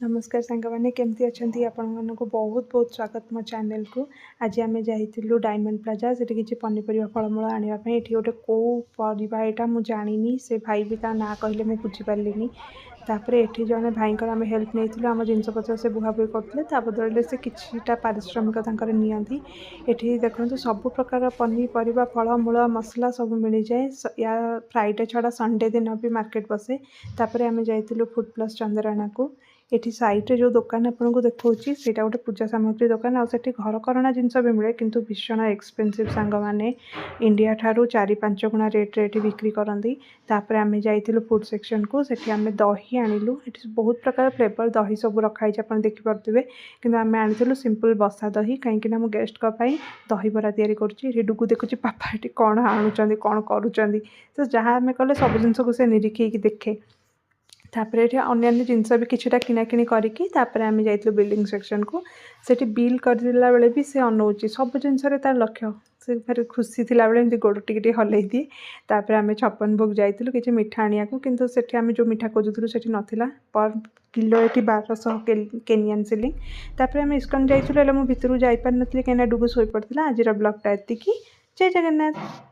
नमस्कार सांग मैंने केमती अच्छा आपण को बहुत बहुत स्वागत मो चैनल को। आज आम जाइलु डायमंड प्लाजा से किसी पनीपरिया फलमूल आने ये गोटे कौ परिवा यहाँ मुझे जानी से भाई भी ता ना कहले मुझे बुझीपारे। तापर ये जड़े भाई आम हेल्प नहीं आम जिनपतर से बुहाबुही करते बदल से किटा पारिश्रमिक नियंती। ये देखो सब प्रकार पनीपरिया फलमूल मसला सब मिल जाए या फ्राइडे छड़ा संडे दिन भी मार्केट बसे। तापर आम जाइलु फूड प्लस चंद्राणा को। ये सैट्रे जो दुकान आपको देखा से गोटे पूजा सामग्री दुकान आठ घरकरणा जिनस भी मिले किंतु भीषण एक्सपेनसिव सांग मैंने इंडिया ठारू 4-5 गुणा रेट्रे बिक्री करती। तापर आम जाइलु फूड सेक्शन को सेठी आम दही आणिलु। ये बहुत प्रकार फ्लेवर दही सब रखाई आप देखिपे कि आम आनी सिंपल बसा दही कहीं मो गेस्ट दही बरा तैयारी कर डुगु देखुची पापा ये कौन आणुचंदी कौन करुचंदी तो जहाँ आम कले सब जिनस को से निरीक्षे देखे। तापर ये अन्य जिनस भी किछटा किणाकिणी करके आम जाइलु बिल्डिंग सेक्शन को सेठी बिल करदेला बेले भी से अनौची सब जिनस तार लक्ष्य से भारी खुशी थिला बेले एमती गोड़ टिके हल्ई दिए। तापर आम 56 भोग जाइलु किछि मिठा आनिया को किंतु सेठी आम जो मिठा खोजुलु सेठी नथिला पर किलो ये 1200 केनियन सिलिंग। तापर आम इस्कन जाइलु हेले मु भितरु जाई पार नथली कहीं डुगु सोई पड़थिला। आज ब्लॉगटा एतिकी। जय जगन्नाथ।